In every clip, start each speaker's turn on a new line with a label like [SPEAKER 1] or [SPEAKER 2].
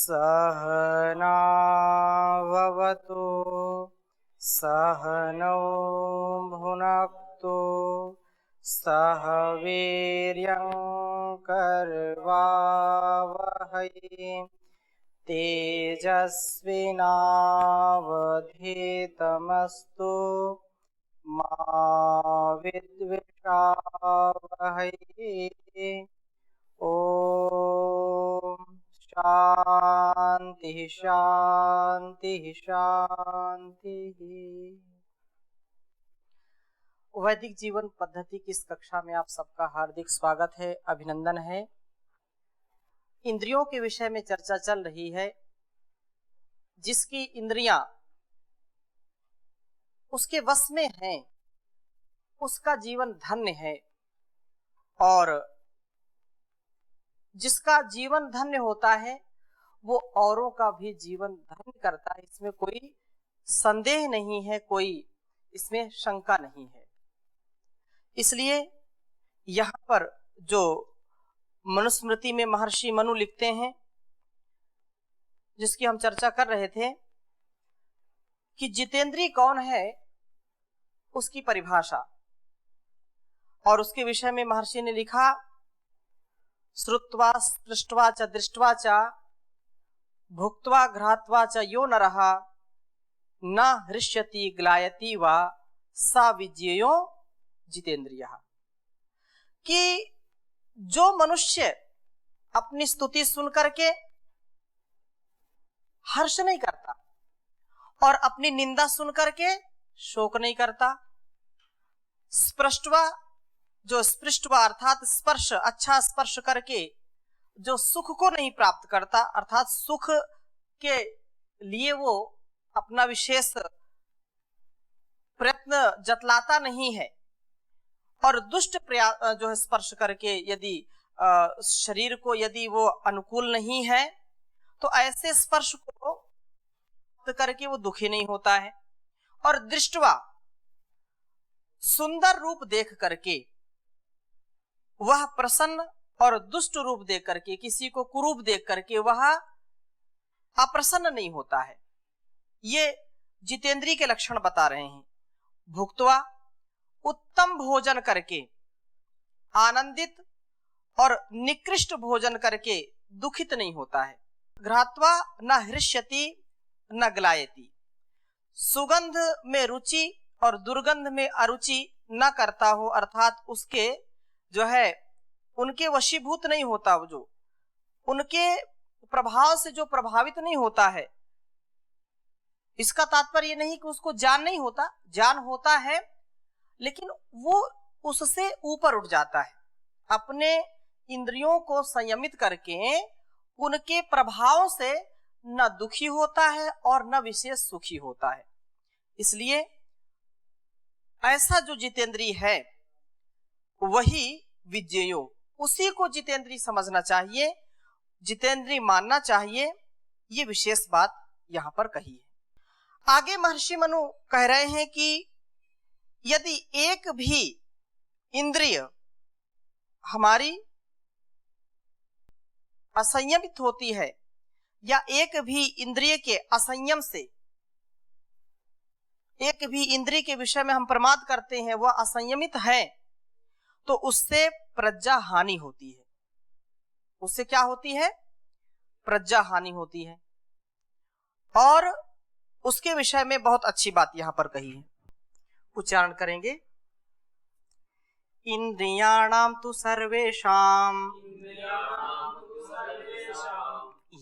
[SPEAKER 1] सहनाववतु सहनौ भुनक्तु सह वीर्यं करवावहै तेजस्विनावधीतमस्तु मा विद्विषावहै। ओम शांति शांति शांति। वैदिक जीवन पद्धति की इस कक्षा में आप सबका हार्दिक स्वागत है, अभिनंदन है। इंद्रियों के विषय में चर्चा चल रही है। जिसकी इंद्रियां उसके वश में हैं उसका जीवन धन्य है, और जिसका जीवन धन्य होता है वो औरों का भी जीवन धन्य करता है। इसमें कोई संदेह नहीं है, कोई इसमें शंका नहीं है। इसलिए यहाँ पर जो मनुस्मृति में महर्षि मनु लिखते हैं, जिसकी हम चर्चा कर रहे थे कि जितेंद्रिय कौन है, उसकी परिभाषा, और उसके विषय में महर्षि ने लिखा, श्रुत्वा स्पृष्ट्वा च दृष्ट्वा च भुक्त्वा घ्रात्वा च यो नरः न हृष्यति ग्लायति वा सा विज्ञेयो जितेंद्रियः। कि जो मनुष्य अपनी स्तुति सुन करके हर्ष नहीं करता और अपनी निंदा सुन करके शोक नहीं करता, स्पृष्ट्वा जो स्पृष्टवा अर्थात स्पर्श, अच्छा स्पर्श करके जो सुख को नहीं प्राप्त करता, अर्थात सुख के लिए वो अपना विशेष प्रयत्न जतलाता नहीं है, और दुष्ट जो है स्पर्श करके यदि शरीर को यदि वो अनुकूल नहीं है तो ऐसे स्पर्श को करके वो दुखी नहीं होता है। और दृष्टवा सुंदर रूप देख करके वह प्रसन्न, और दुष्ट रूप देख करके, किसी को कुरूप देख करके वह अप्रसन्न नहीं होता है। ये जितेंद्रिय के लक्षण बता रहे हैं। भुक्त्वा उत्तम भोजन करके आनंदित और निकृष्ट भोजन करके दुखित नहीं होता है। घ्रात्वा न हृष्यति न ग्लायति, सुगंध में रुचि और दुर्गंध में अरुचि न करता हो, अर्थात उसके जो है उनके वशीभूत नहीं होता, जो उनके प्रभाव से जो प्रभावित नहीं होता है। इसका तात्पर्य नहीं कि उसको ज्ञान नहीं होता, ज्ञान होता है, लेकिन वो उससे ऊपर उठ जाता है। अपने इंद्रियों को संयमित करके उनके प्रभाव से न दुखी होता है और न विशेष सुखी होता है। इसलिए ऐसा जो जितेंद्रिय है वही विज्ञेयो, उसी को जितेंद्रिय समझना चाहिए, जितेंद्रिय मानना चाहिए। ये विशेष बात यहाँ पर कही है। आगे महर्षि मनु कह रहे हैं कि यदि एक भी इंद्रिय हमारी असंयमित होती है, या एक भी इंद्रिय के असंयम से, एक भी इंद्रिय के विषय में हम प्रमाद करते हैं, वह असंयमित है, तो उससे प्रज्ञा हानि होती है। उससे क्या होती है? प्रज्ञा हानि होती है। और उसके विषय में बहुत अच्छी बात यहां पर कही है, उच्चारण करेंगे। इंद्रियाणाम तु सर्वेषां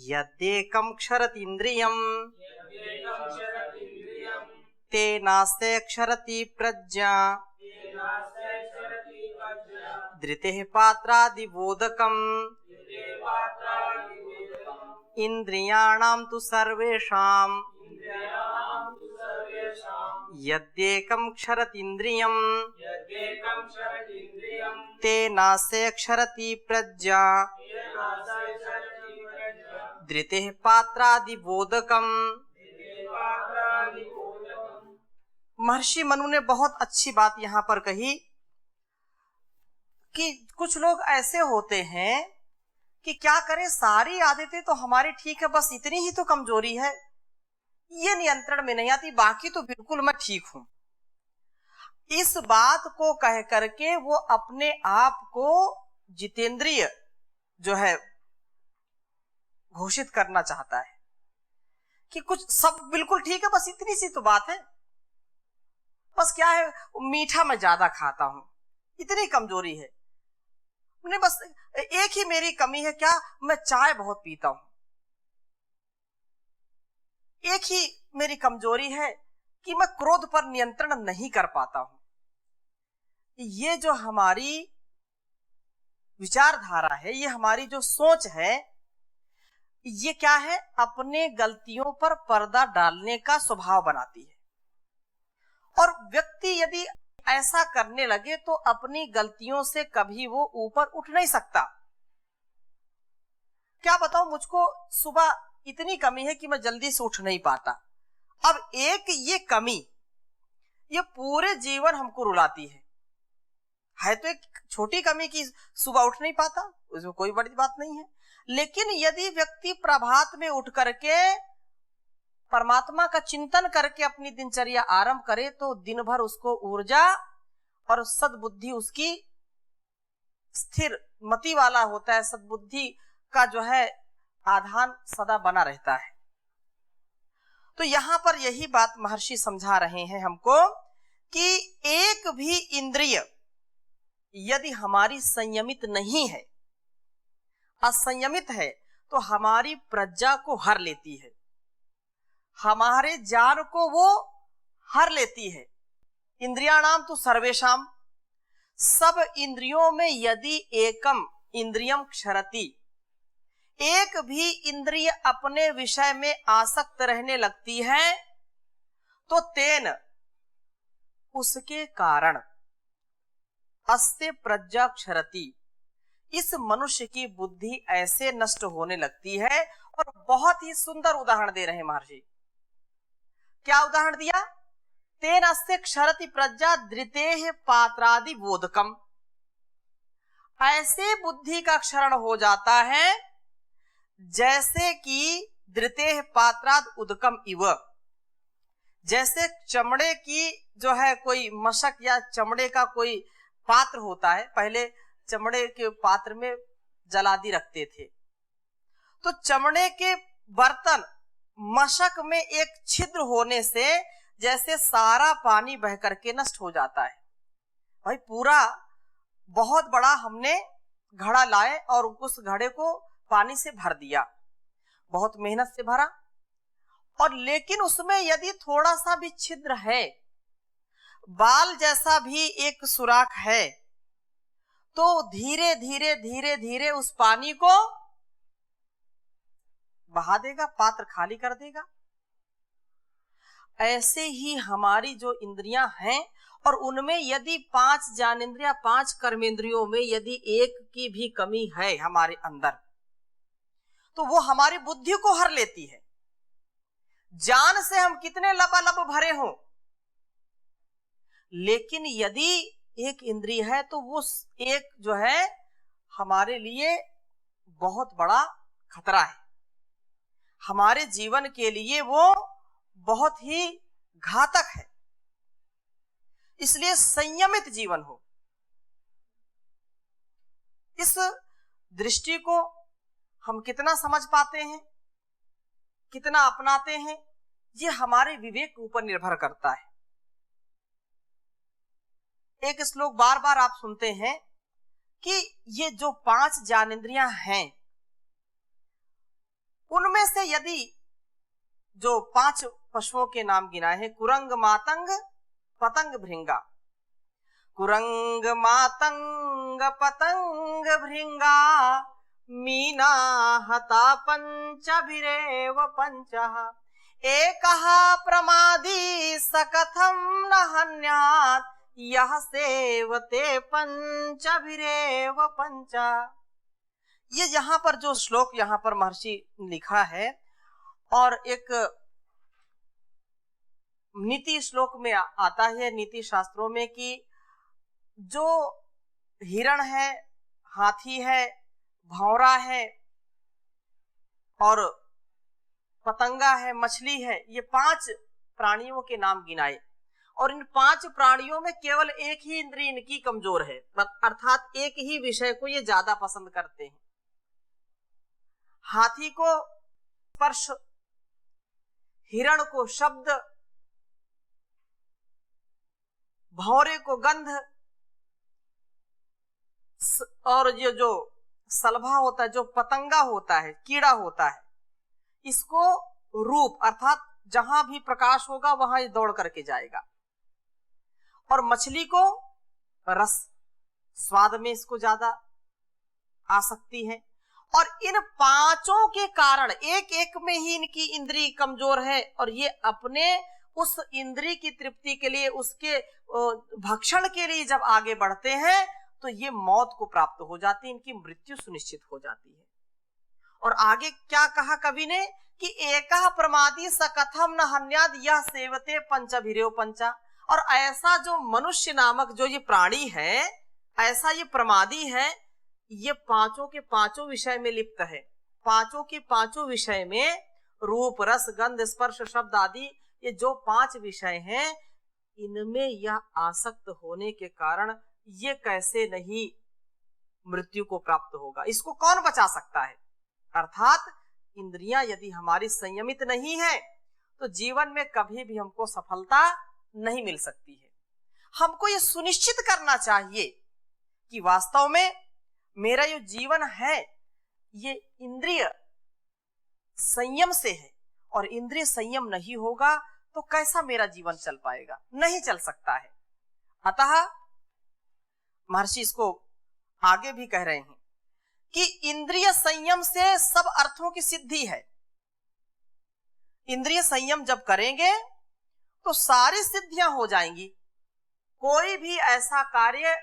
[SPEAKER 1] यद्येकं क्षरति इंद्रियं तेनास्ते क्षरति प्रज्ञा धृतेः पात्रादिबोधकम् इंद्रियाणां तु सर्वेषां यद्येकं क्षरति इंद्रियं तेनास्ते क्षरति प्रज्ञा धृतेः पात्रादिबोधकम्। महर्षि मनु ने बहुत अच्छी बात यहाँ पर कही कि कुछ लोग ऐसे होते हैं कि क्या करें, सारी आदतें तो हमारी ठीक है, बस इतनी ही तो कमजोरी है, ये नियंत्रण में नहीं आती, बाकी तो बिल्कुल मैं ठीक हूं। इस बात को कह करके वो अपने आप को जितेंद्रिय जो है घोषित करना चाहता है कि कुछ सब बिल्कुल ठीक है, बस इतनी सी तो बात है, बस क्या है, मीठा मैं ज्यादा खाता हूं, इतनी कमजोरी है, नहीं बस एक ही मेरी कमी है, क्या, मैं चाय बहुत पीता हूं, एक ही मेरी कमजोरी है कि मैं क्रोध पर नियंत्रण नहीं कर पाता हूं। ये जो हमारी विचारधारा है, ये हमारी जो सोच है, ये क्या है, अपने गलतियों पर पर्दा डालने का स्वभाव बनाती है। और व्यक्ति यदि ऐसा करने लगे तो अपनी गलतियों से कभी वो ऊपर उठ नहीं सकता। क्या बताऊं, मुझको सुबह इतनी कमी है कि मैं जल्दी से उठ नहीं पाता। अब एक ये कमी, ये पूरे जीवन हमको रुलाती है तो एक छोटी कमी की सुबह उठ नहीं पाता, उसमें कोई बड़ी बात नहीं है। लेकिन यदि व्यक्ति प्रभात में उठ करके परमात्मा का चिंतन करके अपनी दिनचर्या आरंभ करे तो दिन भर उसको ऊर्जा और सद्बुद्धि, उसकी स्थिर मति वाला होता है, सद्बुद्धि का जो है आधान सदा बना रहता है। तो यहां पर यही बात महर्षि समझा रहे हैं हमको कि एक भी इंद्रिय यदि हमारी संयमित नहीं है, असंयमित है, तो हमारी प्रज्ञा को हर लेती है, हमारे ज्ञान को वो हर लेती है। इंद्रियाणाम तो सर्वेशाम, सब इंद्रियों में यदि एकम इंद्रियम क्षरति, एक भी इंद्रिय अपने विषय में आसक्त रहने लगती है तो तेन, उसके कारण, अस्ते प्रज्ञा क्षरति, इस मनुष्य की बुद्धि ऐसे नष्ट होने लगती है। और बहुत ही सुंदर उदाहरण दे रहे हैं महर्षि। क्या उदाहरण दिया, तेन अस्ते क्षरति प्रज्ञा धृतेः पात्रादि बोधकम, ऐसे बुद्धि का क्षरण हो जाता है जैसे कि धृतेः पात्राद उदकम इव, जैसे चमड़े की जो है कोई मशक या चमड़े का कोई पात्र होता है, पहले चमड़े के पात्र में जलादि रखते थे, तो चमड़े के बर्तन मशक में एक छिद्र होने से जैसे सारा पानी बह करके नष्ट हो जाता है। भाई पूरा बहुत बड़ा हमने घड़ा लाए और उस घड़े को पानी से भर दिया, बहुत मेहनत से भरा, और लेकिन उसमें यदि थोड़ा सा भी छिद्र है, बाल जैसा भी एक सुराख है, तो धीरे धीरे धीरे धीरे उस पानी को बहा देगा, पात्र खाली कर देगा। ऐसे ही हमारी जो इंद्रियां हैं, और उनमें यदि 5 ज्ञानेंद्रियां, 5 कर्मेंद्रियों में यदि एक की भी कमी है हमारे अंदर, तो वो हमारी बुद्धि को हर लेती है। ज्ञान से हम कितने लबालब भरे हों, लेकिन यदि एक इंद्रिय है तो वो एक जो है हमारे लिए बहुत बड़ा खतरा है, हमारे जीवन के लिए वो बहुत ही घातक है। इसलिए संयमित जीवन हो, इस दृष्टि को हम कितना समझ पाते हैं, कितना अपनाते हैं, ये हमारे विवेक के ऊपर निर्भर करता है। एक श्लोक बार बार आप सुनते हैं कि ये जो 5 ज्ञानेंद्रियां हैं, उनमें से यदि जो 5 पशुओं के नाम गिनाए हैं, कुरंग मातंग पतंग भृंगा, कुरंग मातंग पतंग भृंगा मीना हता पंचभिरेव पंचः, एकः प्रमादी सकथम न हन्यात् यह सेवते पंचभिरेव पंचः। ये यहाँ पर जो श्लोक यहाँ पर महर्षि लिखा है, और एक नीति श्लोक में आता है, नीति शास्त्रों में, कि जो हिरण है, हाथी है, भौरा है और पतंगा है, मछली है, ये 5 प्राणियों के नाम गिनाए और इन 5 प्राणियों में केवल एक ही इंद्रिय इनकी कमजोर है, अर्थात एक ही विषय को ये ज्यादा पसंद करते हैं। हाथी को स्पर्श, हिरण को शब्द, भौरे को गंध और ये जो सलभा होता है, जो पतंगा होता है, कीड़ा होता है, इसको रूप, अर्थात जहां भी प्रकाश होगा वहां ये दौड़ करके जाएगा। और मछली को रस, स्वाद में इसको ज्यादा आसक्ति है। और इन 5 के कारण एक एक में ही इनकी इंद्रिय कमजोर है और ये अपने उस इंद्रिय की तृप्ति के लिए, उसके भक्षण के लिए जब आगे बढ़ते हैं तो ये मौत को प्राप्त हो जाती है, इनकी मृत्यु सुनिश्चित हो जाती है। और आगे क्या कहा कवि ने कि एकः प्रमादी सकथम न हन्याद यह सेवते पंचभिरेव पंचा। और ऐसा जो मनुष्य नामक जो ये प्राणी है, ऐसा ये प्रमादी है, ये 5 के 5 विषय में लिप्त है। 5 के 5 विषय में रूप, रस, गंध, स्पर्श, शब्द आदि ये जो 5 विषय हैं, इनमें यह आसक्त होने के कारण ये कैसे नहीं मृत्यु को प्राप्त होगा, इसको कौन बचा सकता है। अर्थात इंद्रियां यदि हमारी संयमित नहीं है तो जीवन में कभी भी हमको सफलता नहीं मिल सकती है। हमको ये सुनिश्चित करना चाहिए कि वास्तव में मेरा जो जीवन है ये इंद्रिय संयम से है, और इंद्रिय संयम नहीं होगा तो कैसा मेरा जीवन चल पाएगा, नहीं चल सकता है। अतः महर्षि इसको आगे भी कह रहे हैं कि इंद्रिय संयम से सब अर्थों की सिद्धि है। इंद्रिय संयम जब करेंगे तो सारी सिद्धियां हो जाएंगी। कोई भी ऐसा कार्य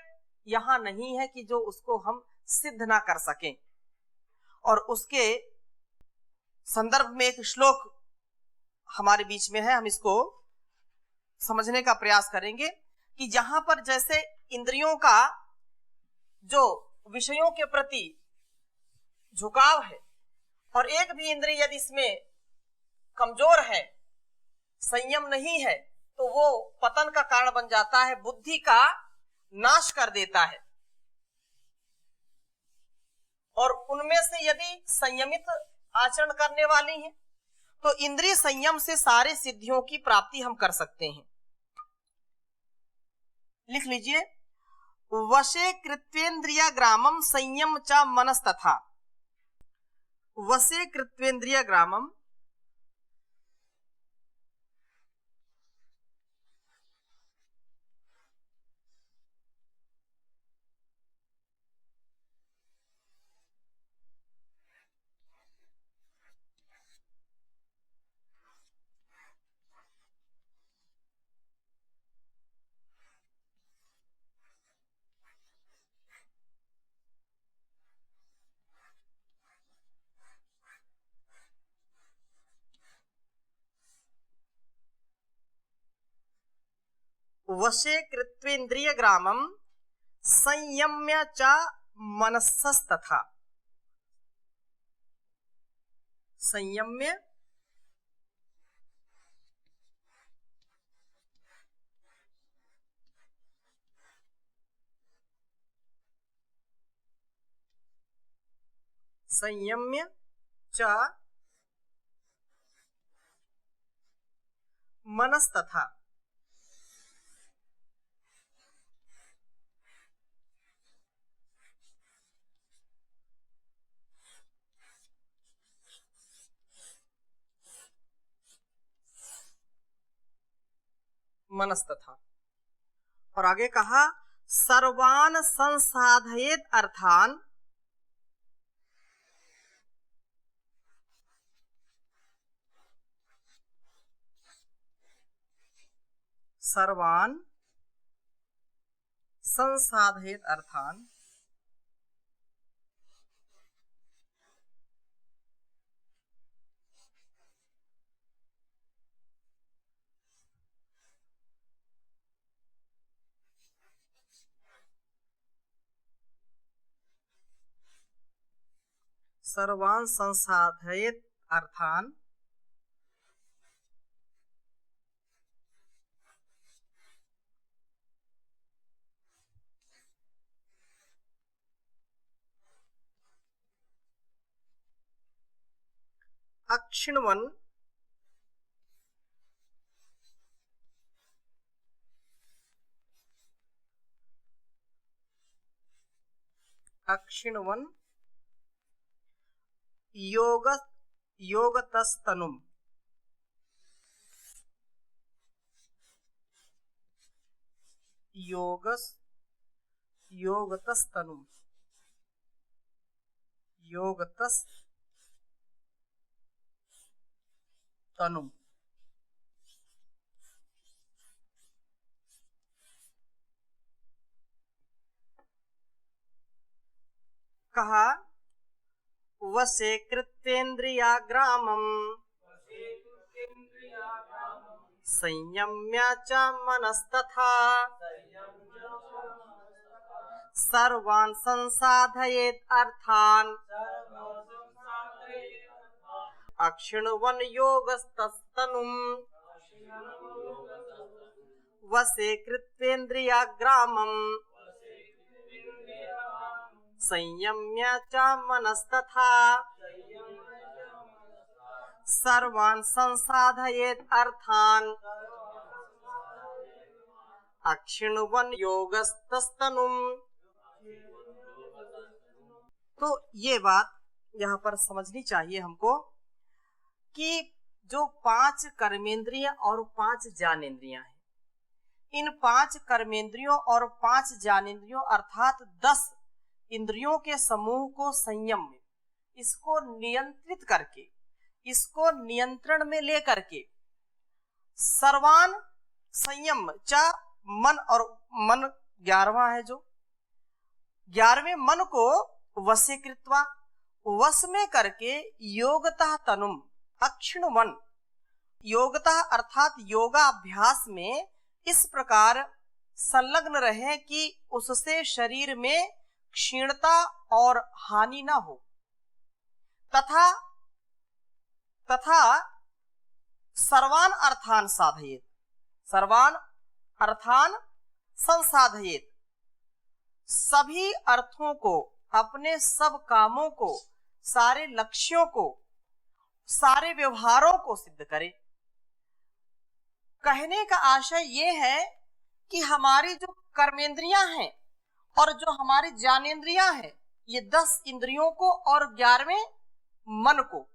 [SPEAKER 1] यहां नहीं है कि जो उसको हम सिद्ध ना कर सकें। और उसके संदर्भ में एक श्लोक हमारे बीच में है, हम इसको समझने का प्रयास करेंगे कि जहां पर जैसे इंद्रियों का जो विषयों के प्रति झुकाव है और एक भी इंद्रिय यदि इसमें कमजोर है, संयम नहीं है, तो वो पतन का कारण बन जाता है, बुद्धि का नाश कर देता है। और उनमें से यदि संयमित आचरण करने वाली हैं तो इंद्रिय संयम से सारे सिद्धियों की प्राप्ति हम कर सकते हैं। लिख लीजिए, वशे कृत्वेन्द्रिय ग्रामम संयम च मनस्तथा। वशे कृत्वेन्द्रिय ग्रामम वशे कृत्वेन्द्रिय ग्रामम संयम्य च मनसस्तथा। संयम्य संयम्य च मनस्तथा। मनस्तथा। और आगे कहा, सर्वान संसाधयेत अर्थान सर्वान संसाधयेत अर्थान सर्वान् संसाधयेत् अर्थान् अक्षिण्वन् योगतस्तनुम् योगतस्तनुम् कहा वसे कृत्वेन्द्रियाग्रामम् संयम्य च मनस्तथा सर्वान् संसाधयेत् अर्थान् अक्षिण्वन् योगस्तनुम् वसे कृत्वेन्द्रियाग्रामम् संयम्य च मनस्तथा सर्वान् संसाधयेत् अर्थान् अक्षिण्वन् योगस्तनुम्। तो ये बात यहाँ पर समझनी चाहिए हमको कि जो 5 कर्मेंद्रिय और 5 ज्ञानेंद्रियां हैं, इन 5 कर्मेंद्रियों और 5 ज्ञानेंद्रियों अर्थात 10 इंद्रियों के समूह को संयम में, इसको नियंत्रित करके, इसको नियंत्रण में ले करके सर्वान संयम च मन, और मन 11वां है, जो 11वें मन को वसे कृत्वा, वश में करके योगतः तनुम अक्षिण्वन्, योगतः अर्थात योगाभ्यास में इस प्रकार संलग्न रहे कि उससे शरीर में क्षीणता और हानि न हो, तथा सर्वान अर्थान साधयेत्, सर्वान अर्थान संसाधयेत्, सभी अर्थों को, अपने सब कामों को, सारे लक्ष्यों को, सारे व्यवहारों को सिद्ध करे। कहने का आशय ये है कि हमारी जो कर्मेंद्रियां हैं और जो हमारी ज्ञानेंद्रियां हैं, ये 10 इंद्रियों को और 11वें मन को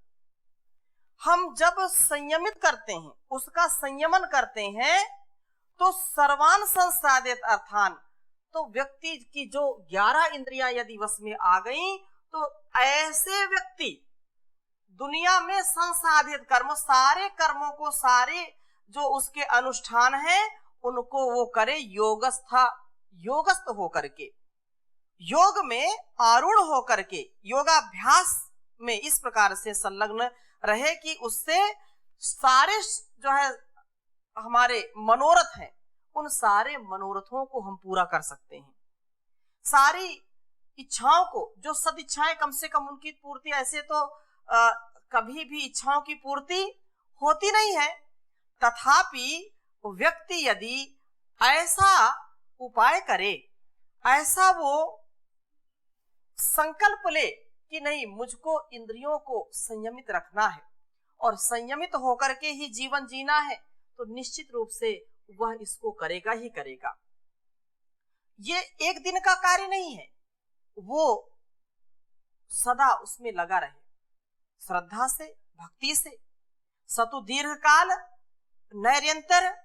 [SPEAKER 1] हम जब संयमित करते हैं, उसका संयमन करते हैं, तो सर्वान संसाधित अर्थान, तो व्यक्ति की जो 11 इंद्रियां यदि वश में आ गई, तो ऐसे व्यक्ति दुनिया में संसाधित कर्म, सारे कर्मों को, सारे जो उसके अनुष्ठान हैं, उनको वो करे योगस्थ होकर के, योग में आरूढ़ होकर के, योगाभ्यास में इस प्रकार से संलग्न रहे कि उससे सारे जो है हमारे मनोरथ हैं, उन सारे मनोरथों को हम पूरा कर सकते हैं। सारी इच्छाओं को, जो सद इच्छाएं, कम से कम उनकी पूर्ति, ऐसे तो कभी भी इच्छाओं की पूर्ति होती नहीं है, तथापि व्यक्ति यदि ऐसा उपाय करे, ऐसा वो संकल्प ले कि नहीं, मुझको इंद्रियों को संयमित रखना है और संयमित होकर के ही जीवन जीना है, तो निश्चित रूप से वह इसको करेगा ही करेगा। ये एक दिन का कार्य नहीं है, वो सदा उसमें लगा रहे, श्रद्धा से, भक्ति से, सतु दीर्घ काल नैरंतर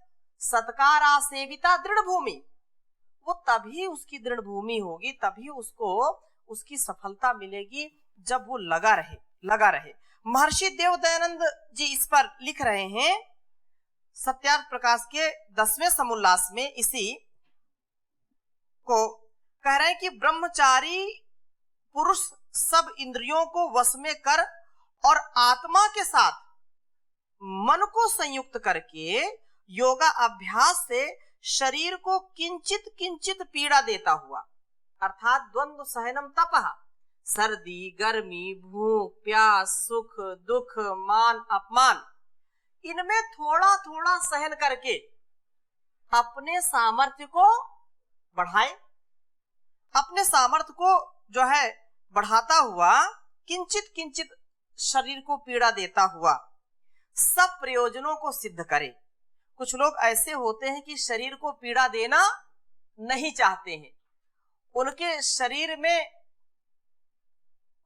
[SPEAKER 1] सत्कारा सेविता दृढ़ भूमि, वो तभी उसकी दृढ़ भूमि होगी, तभी उसको उसकी सफलता मिलेगी जब वो लगा रहे। महर्षि देव दयानंद जी इस पर लिख रहे हैं सत्यार्थ प्रकाश के 10वें समुल्लास में, इसी को कह रहे हैं कि ब्रह्मचारी पुरुष सब इंद्रियों को वश में कर और आत्मा के साथ मन को संयुक्त करके योगा अभ्यास से शरीर को किंचित किंचित पीड़ा देता हुआ, अर्थात द्वंद्व सहनम तपः, सर्दी, गर्मी, भूख, प्यास, सुख, दुख, मान, अपमान, इनमें थोड़ा थोड़ा सहन करके अपने सामर्थ्य को बढ़ाए। अपने सामर्थ्य को जो है बढ़ाता हुआ किंचित किंचित शरीर को पीड़ा देता हुआ सब प्रयोजनों को सिद्ध करे। कुछ लोग ऐसे होते हैं कि शरीर को पीड़ा देना नहीं चाहते हैं, उनके शरीर में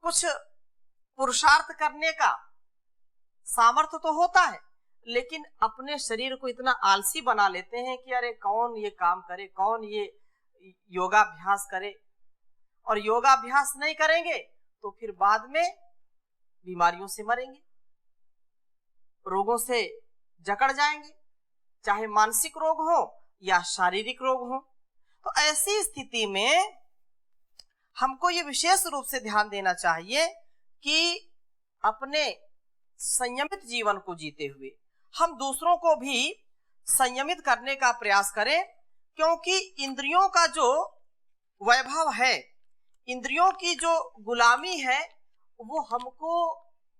[SPEAKER 1] कुछ पुरुषार्थ करने का सामर्थ्य तो होता है, लेकिन अपने शरीर को इतना आलसी बना लेते हैं कि अरे कौन ये काम करे, कौन ये योगाभ्यास करे, और योगाभ्यास नहीं करेंगे तो फिर बाद में बीमारियों से मरेंगे, रोगों से जकड़ जाएंगे, चाहे मानसिक रोग हो या शारीरिक रोग हो। तो ऐसी स्थिति में हमको ये विशेष रूप से ध्यान देना चाहिए कि अपने संयमित जीवन को जीते हुए हम दूसरों को भी संयमित करने का प्रयास करें, क्योंकि इंद्रियों का जो वैभव है, इंद्रियों की जो गुलामी है, वो हमको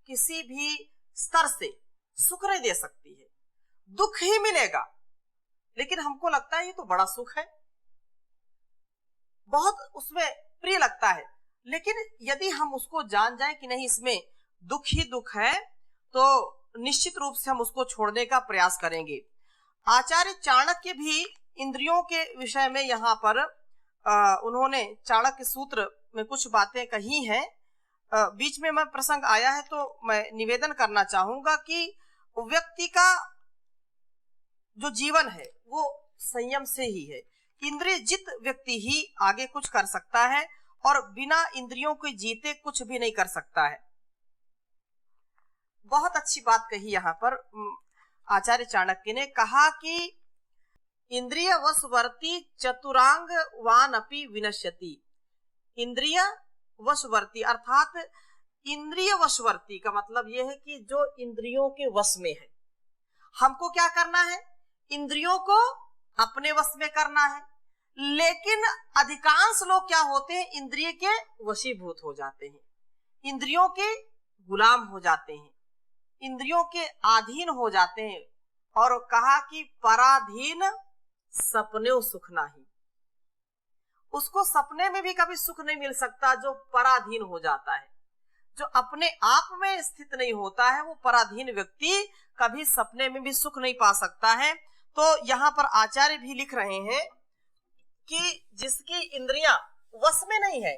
[SPEAKER 1] किसी भी स्तर से सुख नहीं दे सकती है, दुख ही मिलेगा। लेकिन हमको लगता है ये तो बड़ा सुख है, बहुत उसमें प्रिय लगता है, लेकिन यदि हम उसको जान जाएं कि नहीं इसमें दुख ही दुख है, तो निश्चित रूप से हम उसको छोड़ने का प्रयास करेंगे। आचार्य चाणक्य भी इंद्रियों के विषय में यहाँ पर उन्होंने चाणक्य सूत्र में कुछ बातें कही हैं। बीच में मैं प्रसंग आया है तो मैं निवेदन करना चाहूंगा कि व्यक्ति का जो जीवन है वो संयम से ही है। इंद्रिय जित व्यक्ति ही आगे कुछ कर सकता है और बिना इंद्रियों के जीते कुछ भी नहीं कर सकता है। बहुत अच्छी बात कही यहाँ पर आचार्य चाणक्य ने, कहा कि इंद्रिय वशवर्ती चतुरांग वानपि विनश्यति। इंद्रिय वशवर्ती अर्थात इंद्रिय वशवर्ती का मतलब यह है कि जो इंद्रियों के वश में है, हमको क्या करना है, इंद्रियों को अपने वश में करना है। लेकिन अधिकांश लोग क्या होते हैं, इंद्रिय के वशीभूत हो जाते हैं, इंद्रियों के गुलाम हो जाते हैं, इंद्रियों के अधीन हो जाते हैं। और कहा कि पराधीन सपने सुख नहीं, उसको सपने में भी कभी सुख नहीं मिल सकता जो पराधीन हो जाता है। जो अपने आप में स्थित नहीं होता है वो पराधीन व्यक्ति कभी सपने में भी सुख नहीं पा सकता है। तो यहाँ पर आचार्य भी लिख रहे हैं कि जिसकी इंद्रियां वश में नहीं है,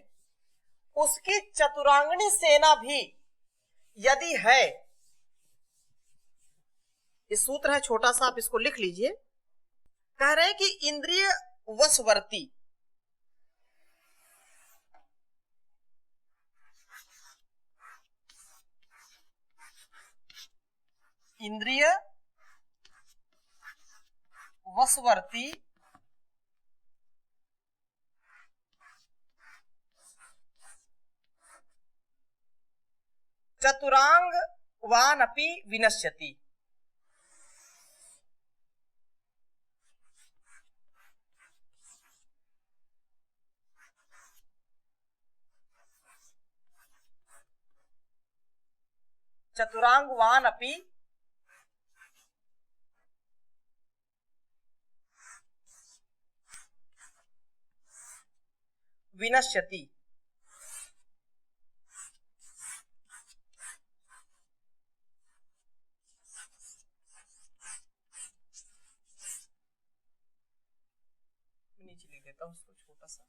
[SPEAKER 1] उसकी चतुरांगनी सेना भी यदि है, ये सूत्र है छोटा सा, आप इसको लिख लीजिए। कह रहे हैं कि इंद्रिय वशवर्ती, इंद्रिय वशवर्ती चतुरांग वानपि विनश्यति। चतुरांगवान अपि विनश्यति। नीचे लिख देता हूं उसको छोटा सा।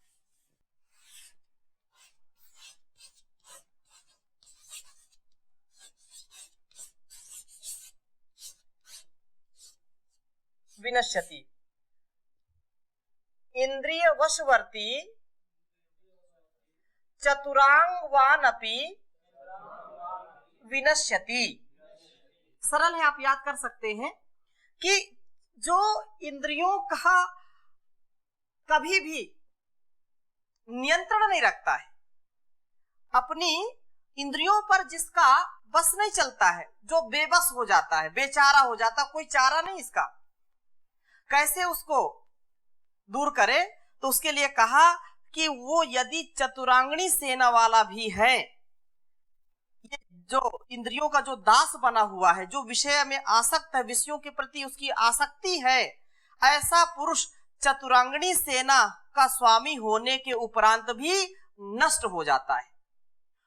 [SPEAKER 1] विनश्यति, इंद्रिय वशवर्ती चतुरांगवानपि विनश्यति। सरल है, आप याद कर सकते हैं कि जो इंद्रियों का कभी भी नियंत्रण नहीं रखता है, अपनी इंद्रियों पर जिसका बस नहीं चलता है, जो बेबस हो जाता है, बेचारा हो जाता, कोई चारा नहीं इसका, कैसे उसको दूर करे, तो उसके लिए कहा कि वो यदि चतुरांगणी सेना वाला भी है, ये जो इंद्रियों का जो दास बना हुआ है, जो विषय में आसक्त है, विषयों के प्रति उसकी आसक्ति है, ऐसा पुरुष चतुरांगणी सेना का स्वामी होने के उपरांत भी नष्ट हो जाता है।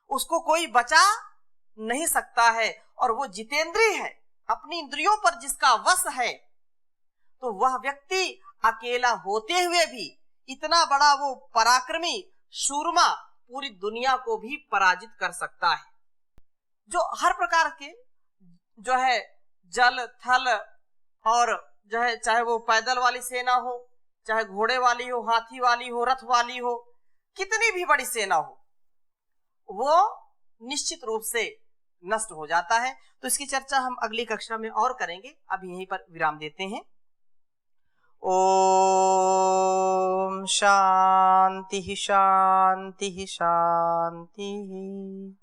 [SPEAKER 1] उसको कोई बचा नहीं सकता है। और वो जितेंद्रिय है, अपनी इंद्रियों पर जिसका वश है, तो वह व्यक्ति अकेला होते हुए भी इतना बड़ा वो पराक्रमी शूरमा पूरी दुनिया को भी पराजित कर सकता है। जो हर प्रकार के जो है जल थल और जो है, चाहे वो पैदल वाली सेना हो, चाहे घोड़े वाली हो, हाथी वाली हो, रथ वाली हो, कितनी भी बड़ी सेना हो, वो निश्चित रूप से नष्ट हो जाता है। तो इसकी चर्चा हम अगली कक्षा में और करेंगे। अभी यहीं पर विराम देते हैं। ओम शांति शांति शांति।